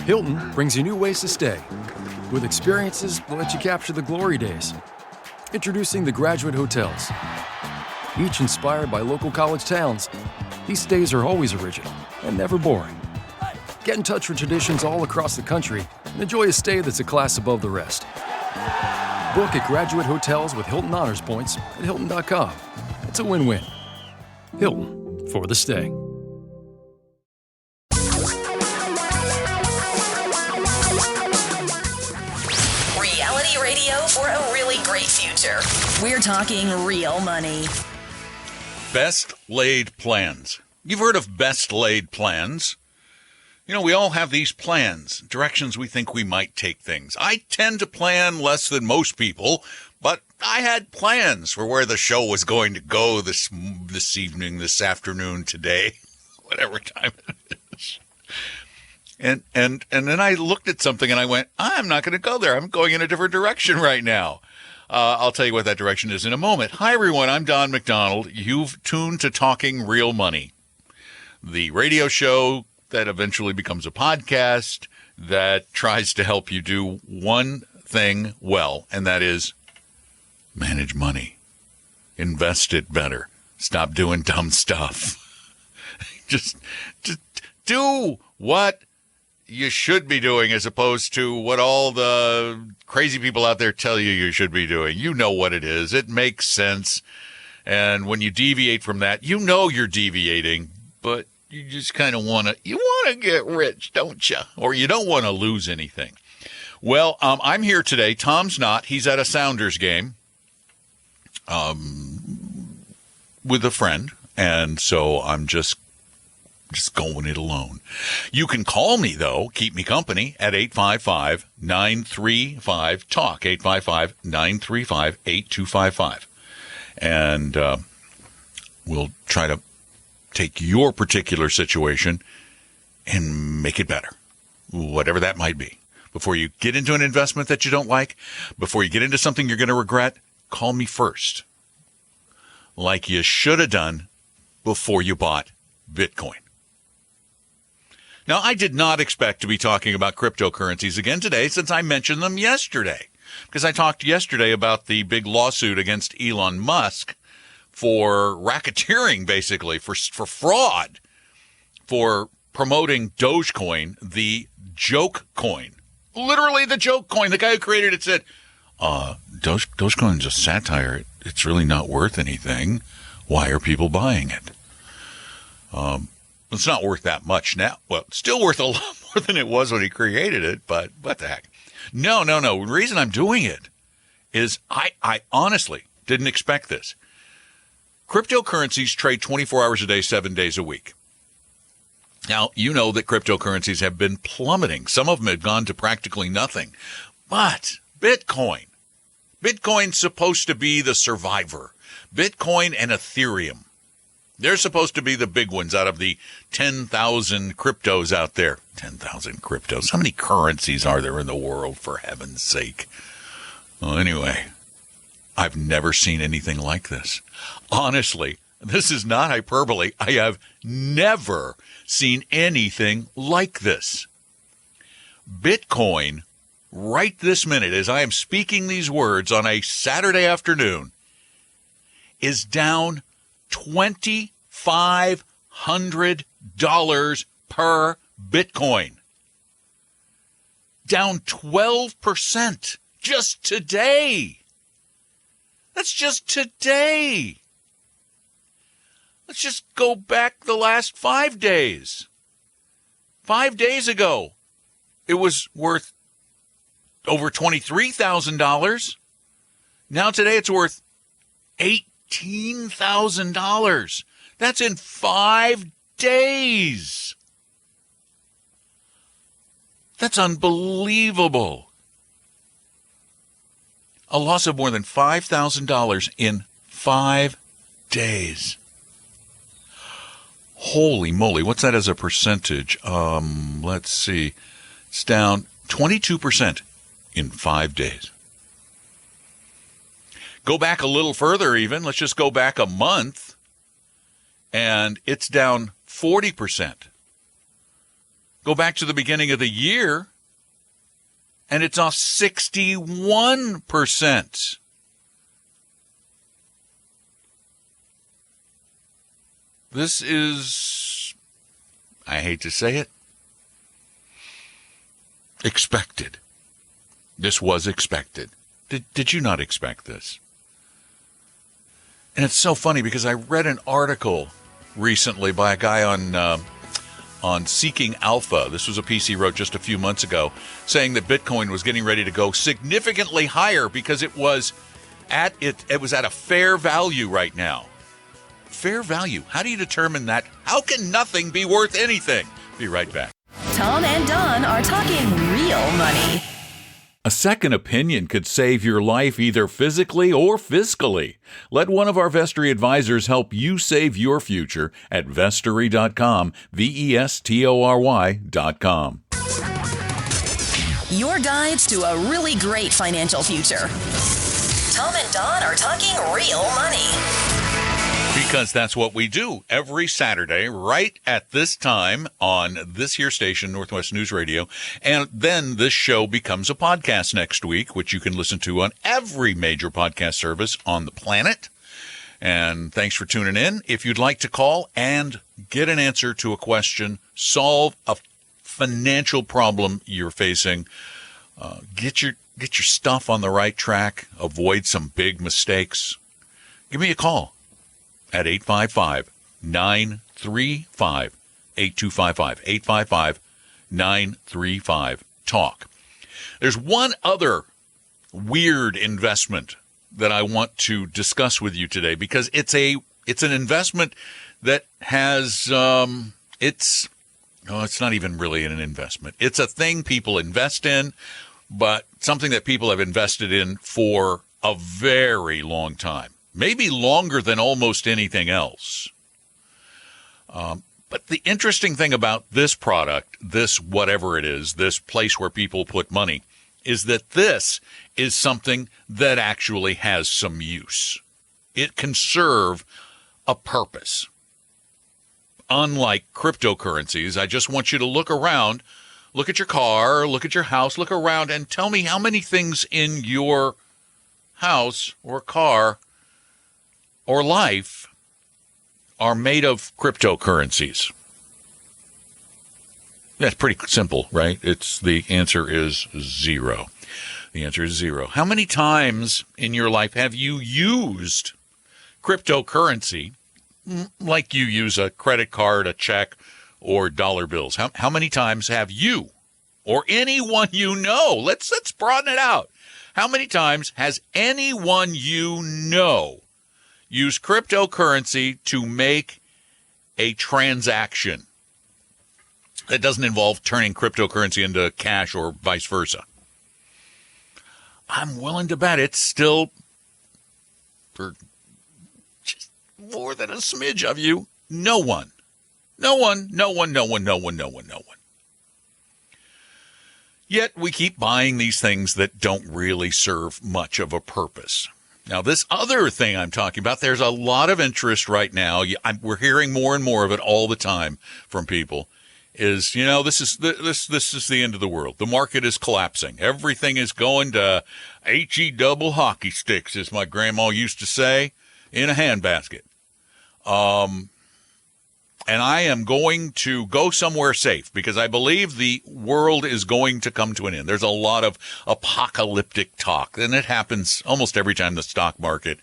Hilton brings you new ways to stay, with experiences that let you capture the glory days. Introducing the Graduate Hotels. Each inspired by local college towns, these stays are always original and never boring. Get in touch with traditions all across the country and enjoy a stay that's a class above the rest. Book at Graduate Hotels with Hilton Honors Points at Hilton.com. It's a win-win. Hilton, for the stay. Reality radio for a really great future. We're talking real money. Best laid plans. You've heard of best laid plans. You know, we all have these plans, directions we think we might take things. I tend to plan less than most people, but I had plans for where the show was going to go this evening, this afternoon, today, whatever time it is. And then I looked at something and I went, I'm not going to go there. I'm going in a different direction right now. I'll tell you what that direction is in a moment. Hi, everyone. I'm Don McDonald. You've tuned to Talking Real Money, the radio show that eventually becomes a podcast that tries to help you do one thing well, and that is manage money, invest it better, stop doing dumb stuff. just do what you should be doing as opposed to what all the crazy people out there tell you should be doing. You know what it is. It makes sense. And when you deviate from that, you know you're deviating, but you just kind of want to get rich, don't you? Or you don't want to lose anything. Well, I'm here today. Tom's not. He's at a Sounders game with a friend. And so I'm just going it alone. You can call me, though, keep me company, at 855-935-TALK, 855-935-8255. And we'll try to take your particular situation and make it better, whatever that might be. Before you get into an investment that you don't like, before you get into something you're going to regret, call me first, like you should have done before you bought Bitcoin. Now, I did not expect to be talking about cryptocurrencies again today since I mentioned them yesterday, because I talked yesterday about the big lawsuit against Elon Musk for racketeering, basically, for fraud, for promoting Dogecoin, the joke coin. Literally the joke coin. The guy who created it said, Dogecoin is a satire. It's really not worth anything. Why are people buying it? It's not worth that much now. Well, it's still worth a lot more than it was when he created it, but what the heck? No. The reason I'm doing it is I honestly didn't expect this. Cryptocurrencies trade 24 hours a day, 7 days a week. Now, you know that cryptocurrencies have been plummeting. Some of them have gone to practically nothing. But Bitcoin's supposed to be the survivor. Bitcoin and Ethereum. They're supposed to be the big ones out of the 10,000 cryptos out there. 10,000 cryptos. How many currencies are there in the world, for heaven's sake? Well, anyway, I've never seen anything like this. Honestly, this is not hyperbole. I have never seen anything like this. Bitcoin, right this minute, as I am speaking these words on a Saturday afternoon, is down $2,500 per Bitcoin. Down 12% just today. That's just today. Let's just go back the last 5 days. 5 days ago, it was worth over $23,000. Now today it's worth $18,000. That's in 5 days. That's unbelievable. A loss of more than $5,000 in 5 days. Holy moly, what's that as a percentage? Let's see. It's down 22% in 5 days. Go back a little further even. Let's just go back a month, and it's down 40%. Go back to the beginning of the year, and it's off 61%. This is, I hate to say it, expected. This was expected. Did you not expect this? And it's so funny because I read an article recently by a guy on Seeking Alpha. This was a piece he wrote just a few months ago, saying that Bitcoin was getting ready to go significantly higher because it was at a fair value right now. Fair value. How do you determine that? How can nothing be worth anything? Be right back. Tom and Don are talking real money. A second opinion could save your life either physically or fiscally. Let one of our Vestory advisors help you save your future at Vestory.com, Vestory.com. Your guides to a really great financial future. Tom and Don are talking real money. Because that's what we do every Saturday right at this time on this here station, Northwest News Radio. And then this show becomes a podcast next week, which you can listen to on every major podcast service on the planet. And thanks for tuning in. If you'd like to call and get an answer to a question, solve a financial problem you're facing, get your stuff on the right track, avoid some big mistakes, give me a call at 855-935-8255, 855-935-TALK. There's one other weird investment that I want to discuss with you today because it's an investment that has, it's not even really an investment. It's a thing people invest in, but something that people have invested in for a very long time. Maybe longer than almost anything else. But the interesting thing about this product, this whatever it is, this place where people put money, is that this is something that actually has some use. It can serve a purpose. Unlike cryptocurrencies, I just want you to look around, look at your car, look at your house, look around, and tell me how many things in your house or car or life are made of cryptocurrencies. That's pretty simple, right? The answer is zero. The answer is zero. How many times in your life have you used cryptocurrency like you use a credit card, a check, or dollar bills? How many times have you or anyone you know, let's broaden it out. How many times has anyone you know use cryptocurrency to make a transaction that doesn't involve turning cryptocurrency into cash or vice versa? I'm willing to bet it's still, for just more than a smidge of you, no one. Yet we keep buying these things that don't really serve much of a purpose. Now, this other thing I'm talking about, there's a lot of interest right now. We're hearing more and more of it all the time from people. This is the end of the world. The market is collapsing. Everything is going to HE double hockey sticks, as my grandma used to say, in a handbasket. And I am going to go somewhere safe because I believe the world is going to come to an end. There's a lot of apocalyptic talk, and it happens almost every time the stock market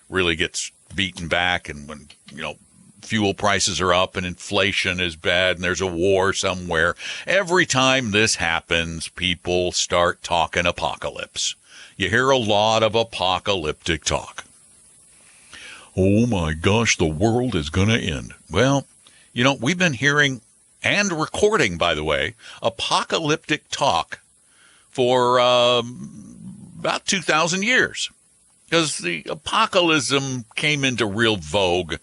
really gets beaten back and when, fuel prices are up and inflation is bad and there's a war somewhere. Every time this happens, people start talking apocalypse. You hear a lot of apocalyptic talk. Oh my gosh, the world is going to end. Well, we've been hearing and recording, by the way, apocalyptic talk for about 2,000 years. Because the apocalypse came into real vogue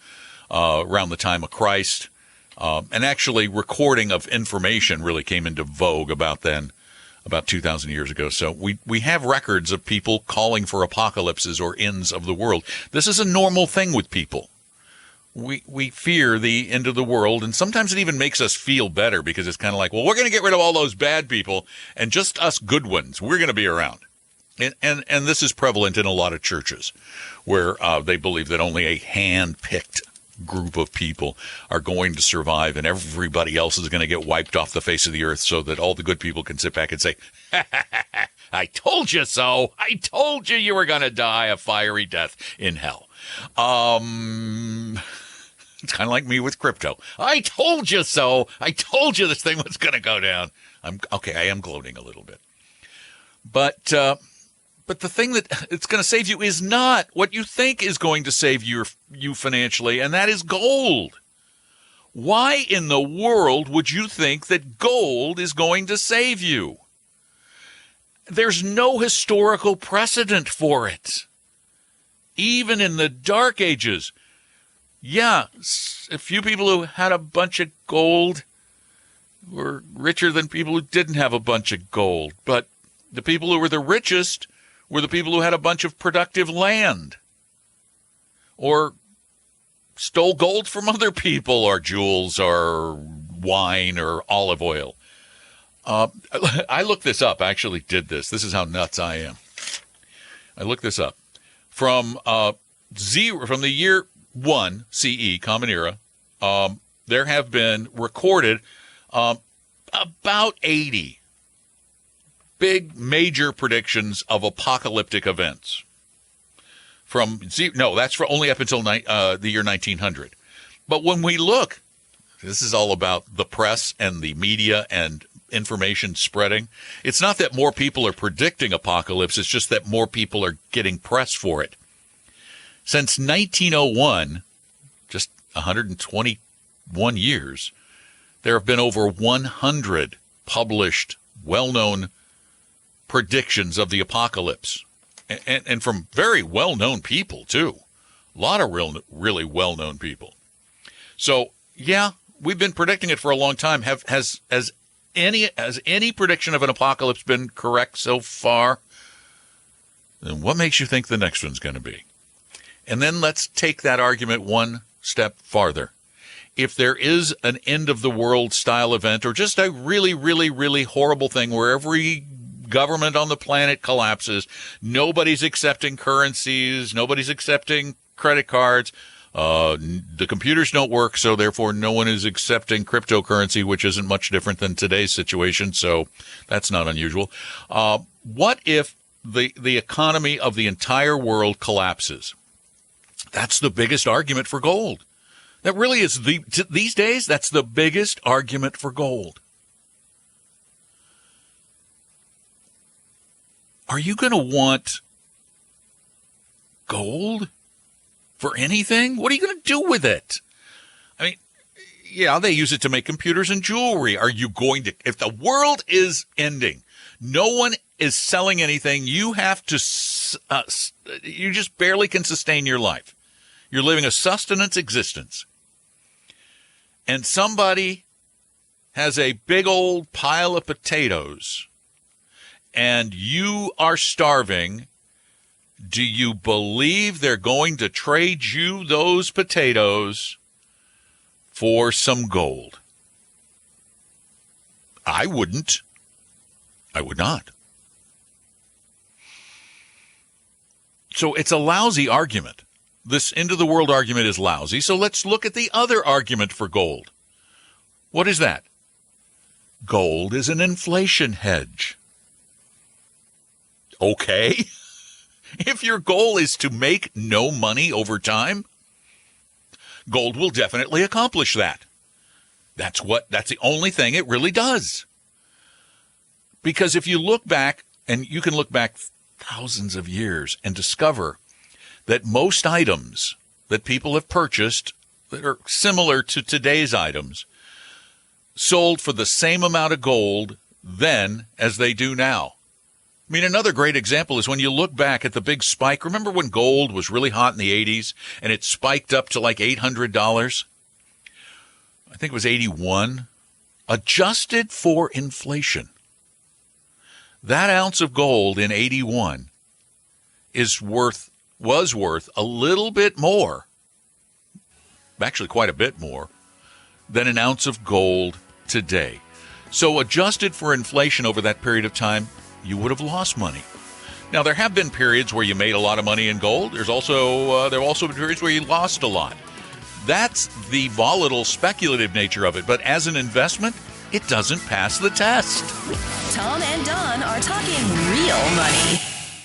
around the time of Christ. And actually recording of information really came into vogue about 2,000 years ago. So we have records of people calling for apocalypses or ends of the world. This is a normal thing with people. we fear the end of the world, and sometimes it even makes us feel better because it's kind of like, well, we're going to get rid of all those bad people, and just us good ones, we're going to be around. And this is prevalent in a lot of churches where they believe that only a hand-picked group of people are going to survive, and everybody else is going to get wiped off the face of the earth so that all the good people can sit back and say, I told you so. I told you were going to die a fiery death in hell. It's kind of like me with crypto. I told you so. I told you this thing was going to go down. I am gloating a little bit. But the thing that it's going to save you is not what you think is going to save you financially, and that is gold. Why in the world would you think that gold is going to save you? There's no historical precedent for it. Even in the Dark Ages, yeah, a few people who had a bunch of gold were richer than people who didn't have a bunch of gold. But the people who were the richest were the people who had a bunch of productive land or stole gold from other people or jewels or wine or olive oil. I looked this up. I actually did this. This is how nuts I am. I looked this up. From the year 1 CE, Common Era, there have been recorded about 80 big major predictions of apocalyptic events. That's for only up until the year 1900. But when we look, this is all about the press and the media and information spreading. It's not that more people are predicting apocalypse, it's just that more people are getting press for it. Since 1901, just 121 years, there have been over 100 published, well-known predictions of the apocalypse. And from very well-known people, too. A lot of really well-known people. So, yeah, we've been predicting it for a long time. Has any prediction of an apocalypse been correct so far? Then what makes you think the next one's going to be? And then let's take that argument one step farther. If there is an end-of-the-world style event or just a really, really, really horrible thing where every government on the planet collapses, nobody's accepting currencies, nobody's accepting credit cards, the computers don't work, so therefore no one is accepting cryptocurrency, which isn't much different than today's situation, so that's not unusual. What if the economy of the entire world collapses? That's the biggest argument for gold. That really is, these days, that's the biggest argument for gold. Are you going to want gold for anything? What are you going to do with it? I mean, yeah, they use it to make computers and jewelry. Are you going to, if the world is ending, no one is selling anything, you have to, you just barely can sustain your life. You're living a sustenance existence. And somebody has a big old pile of potatoes and you are starving. Do you believe they're going to trade you those potatoes for some gold? I wouldn't. I would not. So it's a lousy argument. This end-of-the-world argument is lousy. So let's look at the other argument for gold. What is that? Gold is an inflation hedge. Okay. If your goal is to make no money over time, gold will definitely accomplish that. That's the only thing it really does. Because if you look back, and you can look back thousands of years and discover that most items that people have purchased that are similar to today's items sold for the same amount of gold then as they do now. I mean, another great example is when you look back at the big spike. Remember when gold was really hot in the 80s and it spiked up to like $800? I think it was 81. Adjusted for inflation, that ounce of gold in 81 was worth a little bit more actually quite a bit more, than an ounce of gold today. So adjusted for inflation over that period of time, you would have lost money. Now, there have been periods where you made a lot of money in gold. There have also been periods where you lost a lot. That's the volatile, speculative nature of it. But as an investment, it doesn't pass the test. Tom and Don are talking real money.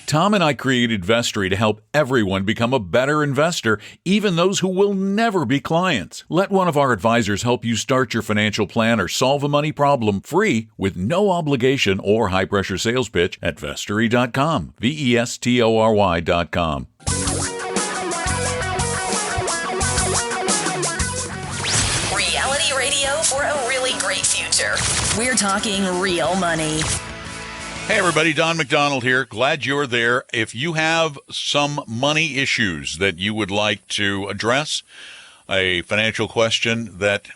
Tom and I created Vestory to help everyone become a better investor, even those who will never be clients. Let one of our advisors help you start your financial plan or solve a money problem free with no obligation or high-pressure sales pitch at Vestory.com. Vestory.com. Reality radio for a really great future. We're talking real money. Hey everybody, Don McDonald here. Glad you're there. If you have some money issues that you would like to address, a financial question that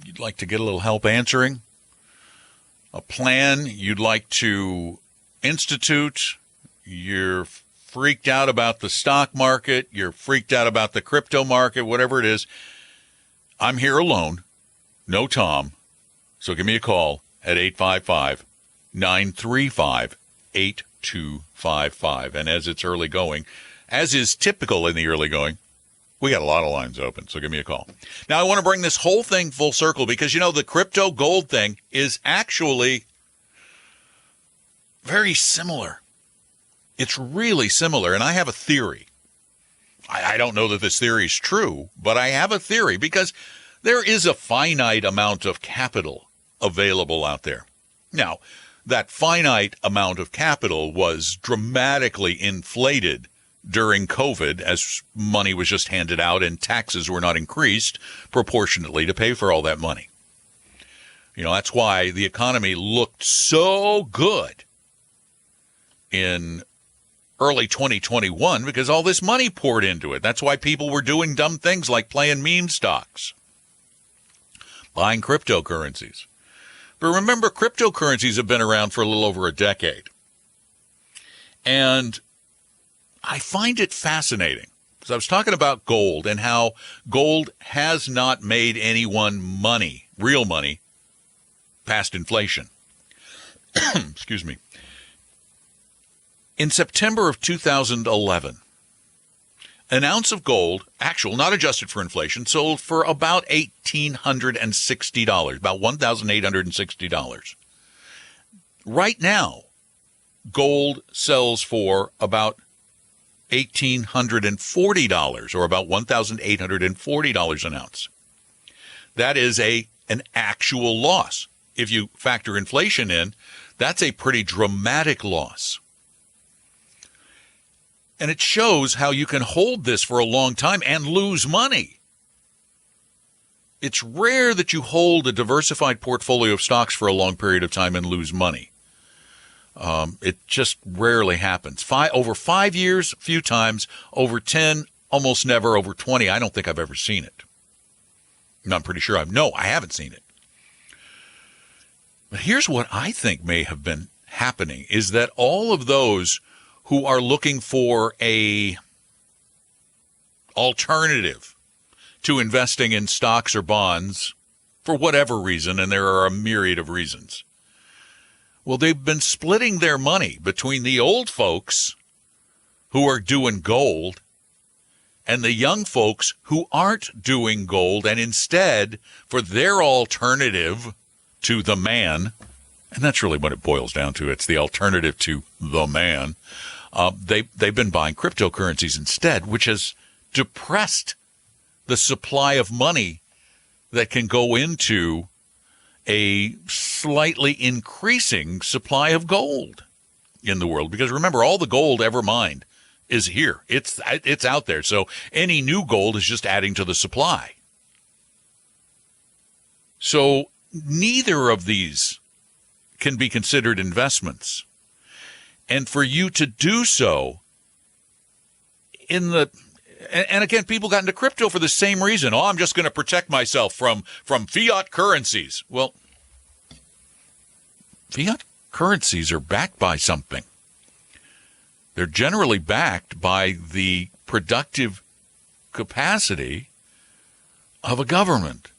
you'd like to get a little help answering, a plan you'd like to institute, you're freaked out about the stock market, you're freaked out about the crypto market, whatever it is, I'm here alone. No Tom. So give me a call at 855-935-8255. And as it's early going, as is typical in the early going, we got a lot of lines open, so give me a call. Now, I want to bring this whole thing full circle because, you know, the crypto gold thing is actually very similar. It's really similar, and I have a theory. I don't know that this theory is true, but I have a theory because there is a finite amount of capital available out there. Now, that finite amount of capital was dramatically inflated during COVID as money was just handed out and taxes were not increased proportionately to pay for all that money. You know, that's why the economy looked so good in early 2021 because all this money poured into it. That's why people were doing dumb things like playing meme stocks, buying cryptocurrencies. But remember, cryptocurrencies have been around for a little over a decade. And I find it fascinating because I was talking about gold and how gold has not made anyone money, real money, past inflation. Excuse me. In September of 2011, an ounce of gold, actual, not adjusted for inflation, sold for about $1,860, about $1,860. Right now, gold sells for about $1,840, or about $1,840 an ounce. That is an actual loss. If you factor inflation in, that's a pretty dramatic loss. And it shows how you can hold this for a long time and lose money. It's rare that you hold a diversified portfolio of stocks for a long period of time and lose money. It just rarely happens. Over 5 years, a few times. Over 10, almost never. Over 20, I don't think I've ever seen it. I'm pretty sure I haven't seen it. But here's what I think may have been happening is that all of those who are looking for a alternative to investing in stocks or bonds for whatever reason, and there are a myriad of reasons. Well, they've been splitting their money between the old folks who are doing gold and the young folks who aren't doing gold, and instead, for their alternative to the man, and that's really what it boils down to, it's the alternative to the man, they've been buying cryptocurrencies instead, which has depressed the supply of money that can go into a slightly increasing supply of gold in the world. Because remember, all the gold ever mined is here. It's out there. So any new gold is just adding to the supply. So neither of these can be considered investments. And for you to do so and again, people got into crypto for the same reason. I'm just going to protect myself from fiat currencies. Well, fiat currencies are backed by something. They're generally backed by the productive capacity of a government,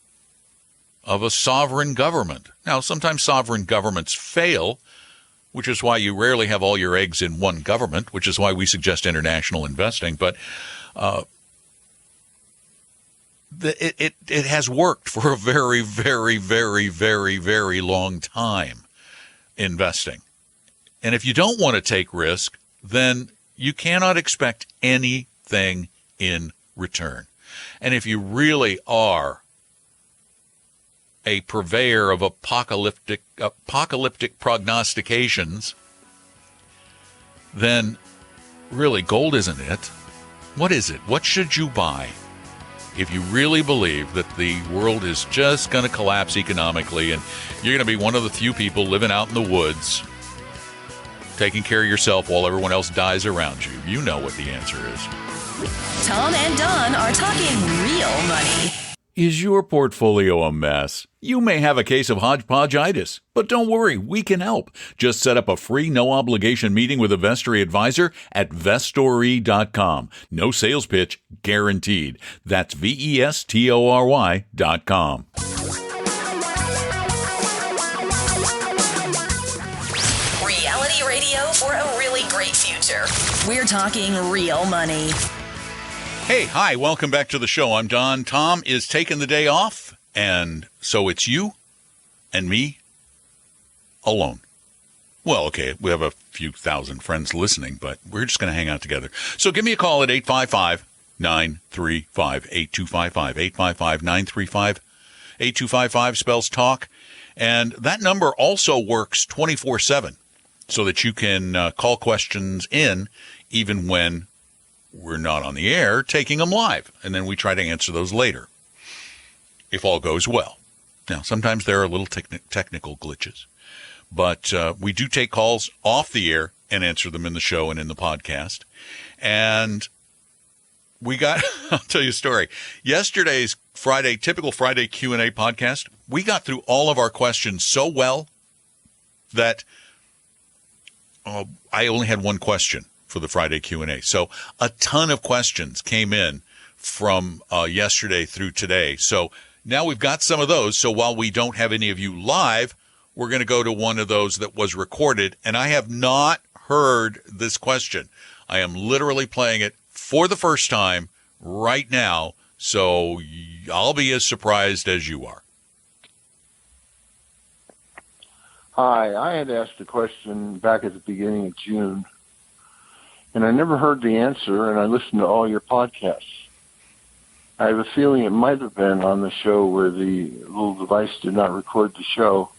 of a sovereign government. Now, sometimes sovereign governments fail, which is why you rarely have all your eggs in one government, which is why we suggest international investing. But it has worked for a very, very, very, very, very long time, investing. And if you don't want to take risk, then you cannot expect anything in return. And if you really are a purveyor of apocalyptic prognostications, then really gold isn't it. What is it? What should you buy if you really believe that the world is just going to collapse economically and you're going to be one of the few people living out in the woods taking care of yourself while everyone else dies around you? You know what the answer is. Tom and Don are talking real money. Is your portfolio a mess? You may have a case of hodgepodgeitis, but don't worry, we can help. Just set up a free, no-obligation meeting with a Vestory advisor at Vestory.com. No sales pitch, guaranteed. That's Vestory.com. Reality radio for a really great future. We're talking real money. Hey, hi, welcome back to the show. I'm Don. Tom is taking the day off, and so it's you and me alone. Well, okay, we have a few thousand friends listening, but we're just going to hang out together. So give me a call at 855-935-8255. 855-935-8255 spells talk. And that number also works 24/7 so that you can call questions in even when we're not on the air taking them live, and then we try to answer those later if all goes well. Now, sometimes there are little technical glitches, but we do take calls off the air and answer them in the show and in the podcast. And we got, I'll tell you a story. Yesterday's typical Friday Q&A podcast, we got through all of our questions so well that I only had one question for the Friday Q&A. So a ton of questions came in from yesterday through today. So now we've got some of those. So while we don't have any of you live, we're going to go to one of those that was recorded. And I have not heard this question. I am literally playing it for the first time right now. So I'll be as surprised as you are. Hi, I had asked a question back at the beginning of June, and I never heard the answer, and I listened to all your podcasts. I have a feeling it might have been on the show where the little device did not record the show,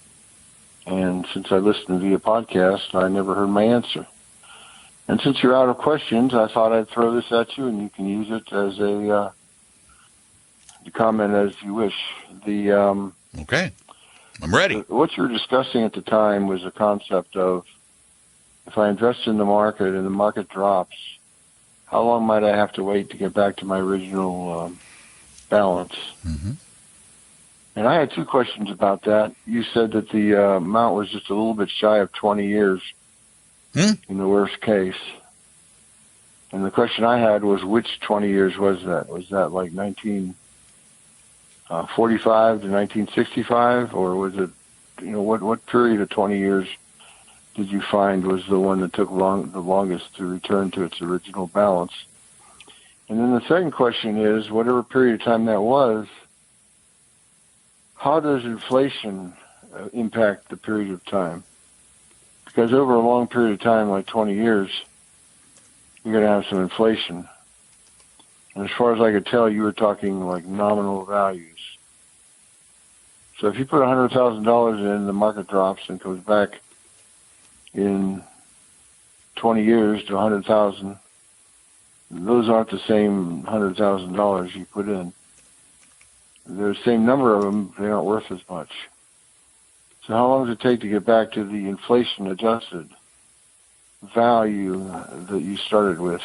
and since I listened via podcast, I never heard my answer. And since you're out of questions, I thought I'd throw this at you, and you can use it as a comment as you wish. Okay, I'm ready. What you were discussing at the time was a concept of, if I invest in the market and the market drops, how long might I have to wait to get back to my original balance? Mm-hmm. And I had two questions about that. You said that the amount was just a little bit shy of 20 years in the worst case. And the question I had was, which 20 years was that? Was that like 1945 to 1965? Or was it, what period of 20 years did you find was the one that took the longest to return to its original balance? And then the second question is, whatever period of time that was, how does inflation impact the period of time? Because over a long period of time, like 20 years, you're going to have some inflation. And as far as I could tell, you were talking like nominal values. So if you put $100,000 in, the market drops and comes back in 20 years to 100,000, those aren't the same $100,000 you put in. They're the same number of them, they aren't worth as much. So how long does it take to get back to the inflation-adjusted value that you started with?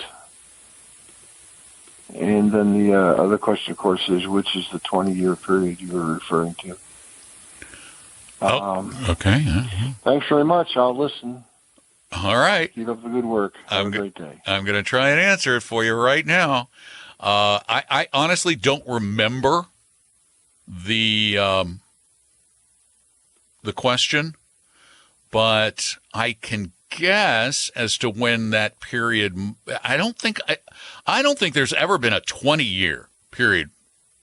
And then the other question, of course, is which is the 20-year period you were referring to? Okay. Thanks very much. I'll listen. All right. Keep up the good work. Have a great day. I'm going to try and answer it for you right now. I honestly don't remember the question, but I can guess as to when that period. I don't think there's ever been a 20-year period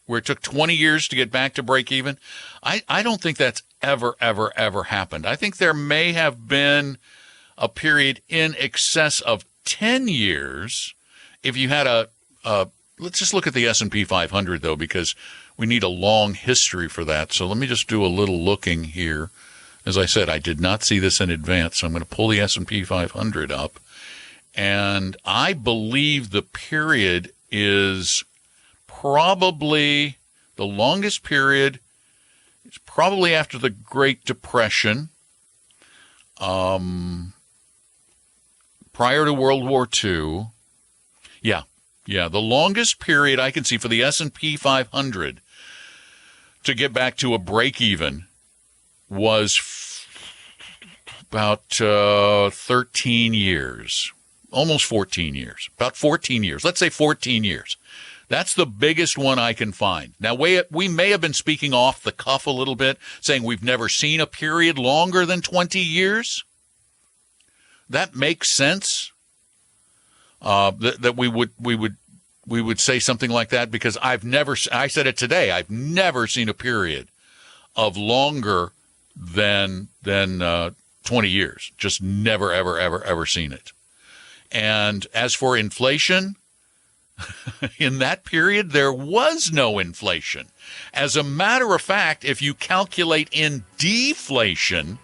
where it took 20 years to get back to break even. I don't think that's ever happened. I think there may have been a period in excess of 10 years if you had let's just look at the S&P 500 though, because we need a long history for that. So let me just do a little looking here. As I said, I did not see this in advance, so I'm going to pull the S&P 500 up. And I believe the period is probably the longest period. It's probably after the Great Depression, prior to World War II. Yeah, the longest period I can see for the S&P 500 to get back to a break-even was about 13 years, almost 14 years, about 14 years. Let's say 14 years. That's the biggest one I can find. Now, we may have been speaking off the cuff a little bit, saying we've never seen a period longer than 20 years. That makes sense. That we would say something like that, because I said it today, I've never seen a period of longer than 20 years. Just never, ever seen it. And as for inflation, in that period, there was no inflation. As a matter of fact, if you calculate in deflation,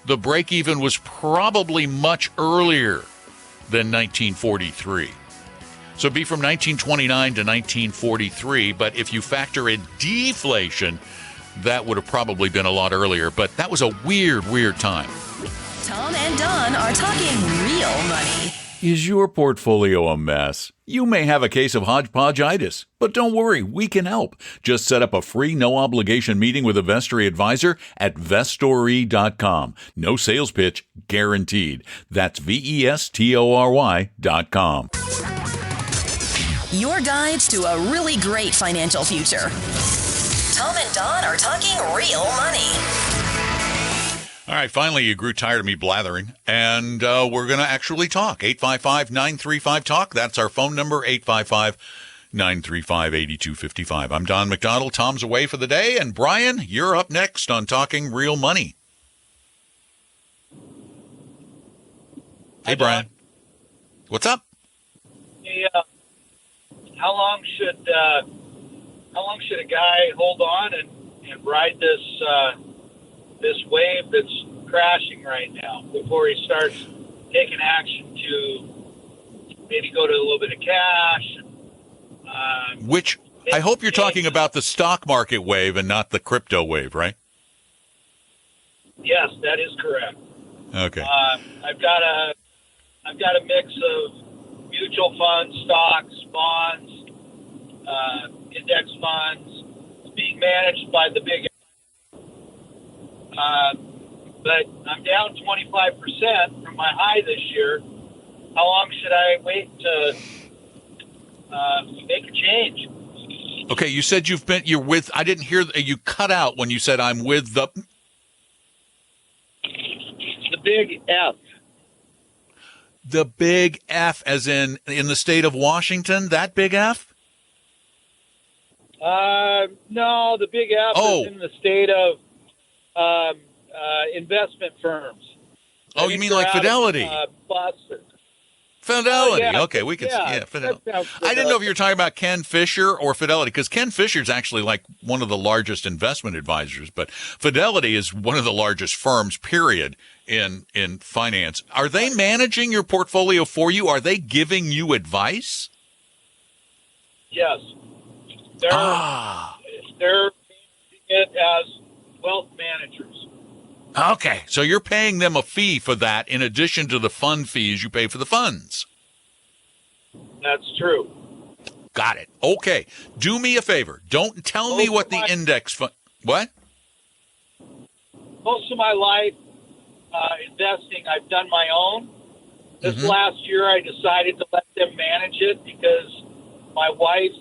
the break-even was probably much earlier than 1943. So it'd be from 1929 to 1943, but if you factor in deflation, that would have probably been a lot earlier. But that was a weird time. Tom and Don are talking real money. Is your portfolio a mess? You may have a case of hodgepodgeitis, but don't worry, we can help. Just set up a free, no-obligation meeting with a Vestory advisor at Vestory.com. No sales pitch, guaranteed. That's Vestory.com. Your guides to a really great financial future. Tom and Don are talking real money. All right, finally, you grew tired of me blathering, and we're going to actually talk. 855-935-TALK. That's our phone number, 855-935-8255. I'm Don McDonald. Tom's away for the day, and Brian, you're up next on Talking Real Money. Hey, Brian. What's up? Hey, how long should a guy hold on and ride this wave that's crashing right now before he starts taking action to maybe go to a little bit of cash? Which I hope you're talking about the stock market wave and not the crypto wave, right? Yes, that is correct. Okay. I've got a mix of mutual funds, stocks, bonds, index funds. It's being managed by the big. But I'm down 25% from my high this year. How long should I wait to make a change? Okay, you said you're with. I didn't hear. You cut out when you said I'm with the big F. The big F, as in the state of Washington. That big F. No, the big F is in the state of investment firms. Oh, you mean like Fidelity? Boston. Fidelity. Yeah. Okay, we could. Yeah, Fidelity. I didn't know if you were talking about Ken Fisher or Fidelity, because Ken Fisher is actually like one of the largest investment advisors, but Fidelity is one of the largest firms, period, in finance. Are they managing your portfolio for you? Are they giving you advice? Yes. They're it as wealth managers. Okay, so you're paying them a fee for that in addition to the fund fees you pay for the funds. That's true. Got it. Okay, do me a favor. Don't tell me what the index fund. What? Most of my life investing, I've done my own. This last year, I decided to let them manage it because my wife's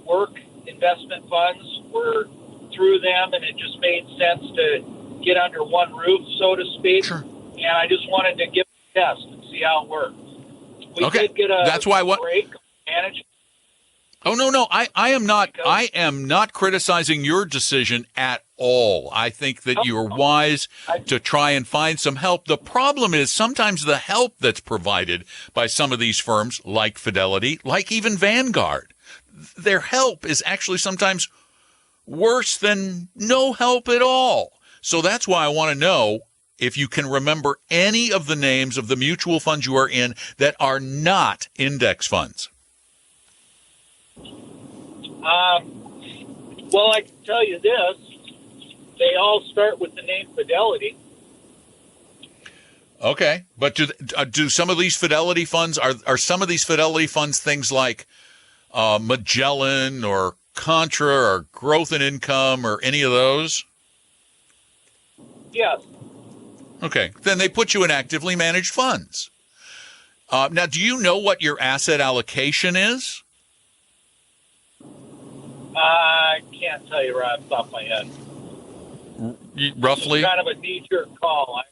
work investment funds were through them, and it just made sense to get under one roof, so to speak. Sure. And I just wanted to give it a test and see how it worked. We Okay. did get a That's why break manage. Oh, no. I am not criticizing your decision at all. I think that you are wise to try and find some help. The problem is sometimes the help that's provided by some of these firms, like Fidelity, like even Vanguard, their help is actually sometimes worse than no help at all. So that's why I want to know if you can remember any of the names of the mutual funds you are in that are not index funds. Well, I can tell you this. They all start with the name Fidelity. Okay, but do some of these Fidelity funds, are some of these Fidelity funds things like Magellan or Contra or Growth and Income or any of those? Yes. Okay, then they put you in actively managed funds. Now, do you know what your asset allocation is? I can't tell you right off the top of my head. Roughly? It's kind of a knee-jerk call.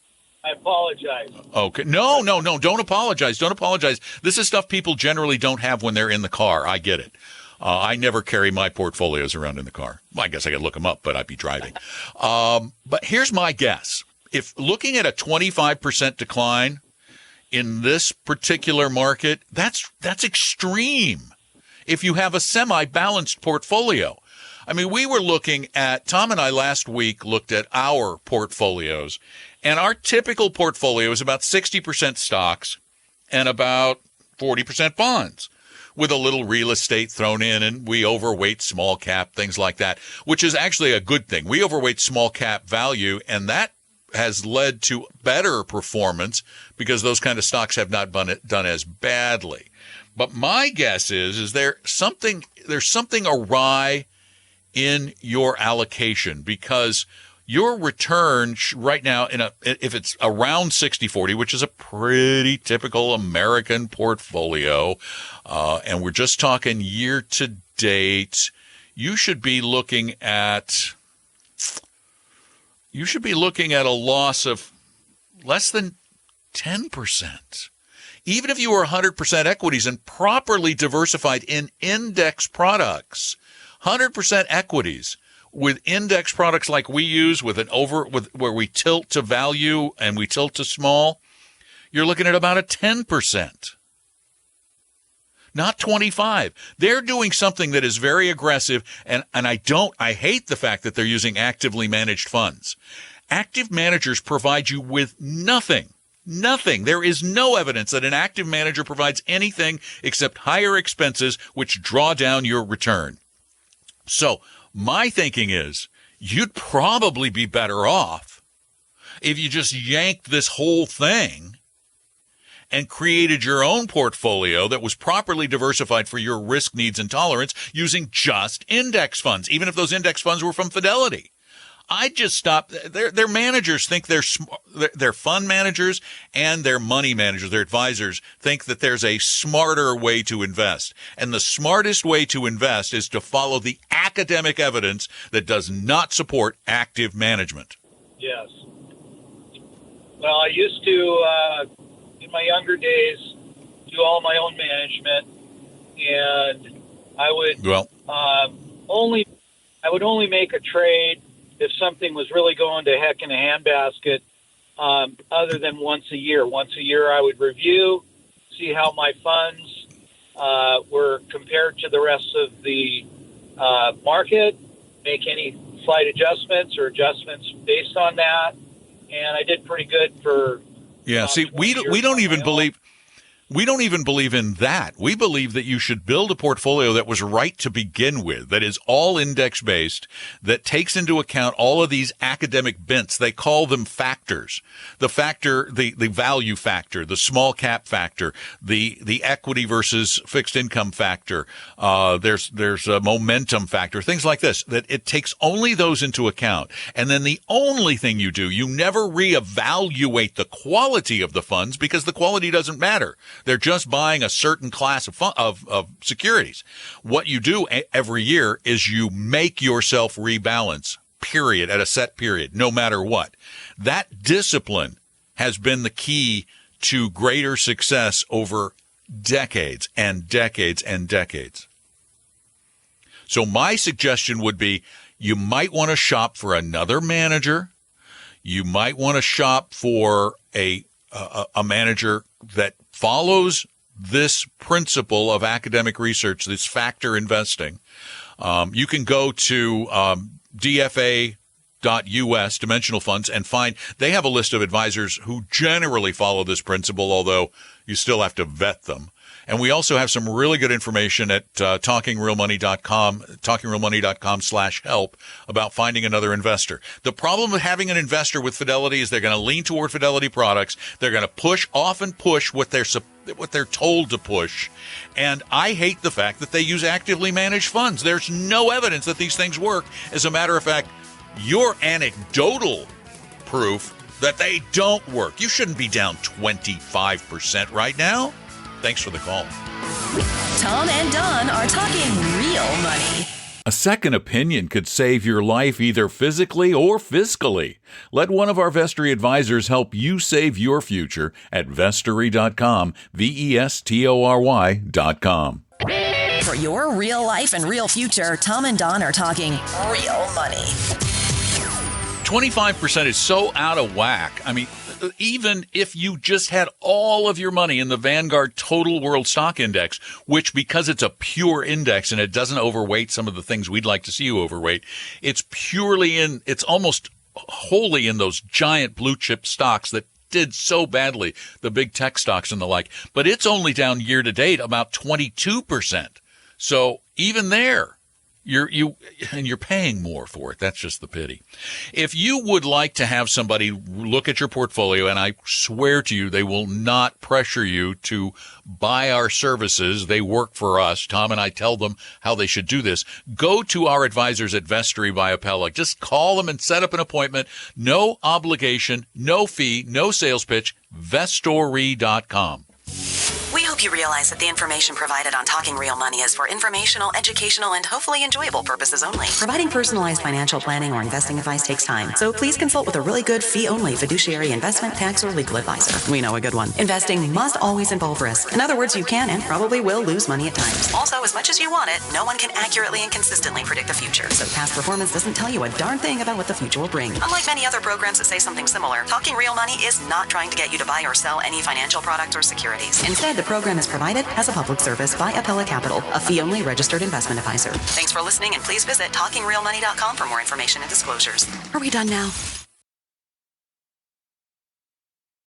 I apologize. Okay. No. Don't apologize. Don't apologize. This is stuff people generally don't have when they're in the car. I get it. I never carry my portfolios around in the car. Well, I guess I could look them up, but I'd be driving. But here's my guess. If looking at a 25% decline in this particular market, that's extreme. If you have a semi-balanced portfolio. I mean, Tom and I last week looked at our portfolios, and our typical portfolio is about 60% stocks and about 40% bonds, with a little real estate thrown in, and we overweight small cap, things like that, which is actually a good thing. We overweight small cap value, and that has led to better performance because those kind of stocks have not done as badly. But my guess is there's something awry in your allocation, because your return right now if it's around 60-40, which is a pretty typical American portfolio, and we're just talking year to date, you should be looking at a loss of less than 10%. Even if you were 100% equities and properly diversified in index products, 100% equities with index products like we use where we tilt to value and we tilt to small, you're looking at about a 10%. Not 25. They're doing something that is very aggressive, and I hate the fact that they're using actively managed funds. Active managers provide you with nothing. Nothing. There is no evidence that an active manager provides anything except higher expenses, which draw down your return. So my thinking is you'd probably be better off if you just yanked this whole thing and created your own portfolio that was properly diversified for your risk needs and tolerance using just index funds, even if those index funds were from Fidelity. I'd just stop. Their managers think their fund managers and their money managers, their advisors, think that there's a smarter way to invest. And the smartest way to invest is to follow the academic evidence that does not support active management. Yes. Well, I used to, in my younger days, do all my own management, and I would only make a trade if something was really going to heck in a handbasket, other than once a year. Once a year I would review, see how my funds were compared to the rest of the market, make any slight adjustments or adjustments based on that. And I did pretty good for... Yeah, see, we don't even believe... We don't even believe in that. We believe that you should build a portfolio that was right to begin with, that is all index-based, that takes into account all of these academic bents. They call them factors. The factor, the value factor, the small cap factor, the equity versus fixed income factor. There's a momentum factor, things like this, that it takes only those into account. And then the only thing you do, you never reevaluate the quality of the funds because the quality doesn't matter. They're just buying a certain class of securities. What you do every year is you make yourself rebalance, period, at a set period, no matter what. That discipline has been the key to greater success over decades and decades and decades. So my suggestion would be you might want to shop for another manager. You might want to shop for a manager that follows this principle of academic research, this factor investing. You can go to DFA.US, Dimensional Funds, and find they have a list of advisors who generally follow this principle, although you still have to vet them. And we also have some really good information at talkingrealmoney.com, talkingrealmoney.com/help about finding another investor. The problem with having an investor with Fidelity is they're going to lean toward Fidelity products. They're going to often push what they're told to push. And I hate the fact that they use actively managed funds. There's no evidence that these things work. As a matter of fact, your anecdotal proof that they don't work. You shouldn't be down 25% right now. Thanks for the call. Tom and Don are talking real money. A second opinion could save your life either physically or fiscally. Let one of our Vestory advisors help you save your future at Vestory.com, Vestory.com. For your real life and real future, Tom and Don are talking real money. 25% is so out of whack. I mean, even if you just had all of your money in the Vanguard Total World Stock Index, which because it's a pure index and it doesn't overweight some of the things we'd like to see you overweight, it's almost wholly in those giant blue chip stocks that did so badly, the big tech stocks and the like. But it's only down year to date about 22%. So even there, you're paying more for it. That's just the pity. If you would like to have somebody look at your portfolio, and I swear to you, they will not pressure you to buy our services. They work for us. Tom and I tell them how they should do this. Go to our advisors at Vestory by Appella. Just call them and set up an appointment. No obligation, no fee, no sales pitch. Vestory.com. We hope you realize that the information provided on Talking Real Money is for informational, educational, and hopefully enjoyable purposes only. Providing personalized financial planning or investing advice takes time, so please consult with a really good fee-only fiduciary investment, tax, or legal advisor. We know a good one. Investing must always involve risk. In other words, you can and probably will lose money at times. Also, as much as you want it, no one can accurately and consistently predict the future, so past performance doesn't tell you a darn thing about what the future will bring. Unlike many other programs that say something similar, Talking Real Money is not trying to get you to buy or sell any financial product or securities. Instead, the program is provided as a public service by Appella Capital, a fee-only registered investment advisor. Thanks for listening, and please visit talkingrealmoney.com for more information and disclosures. Are we done now?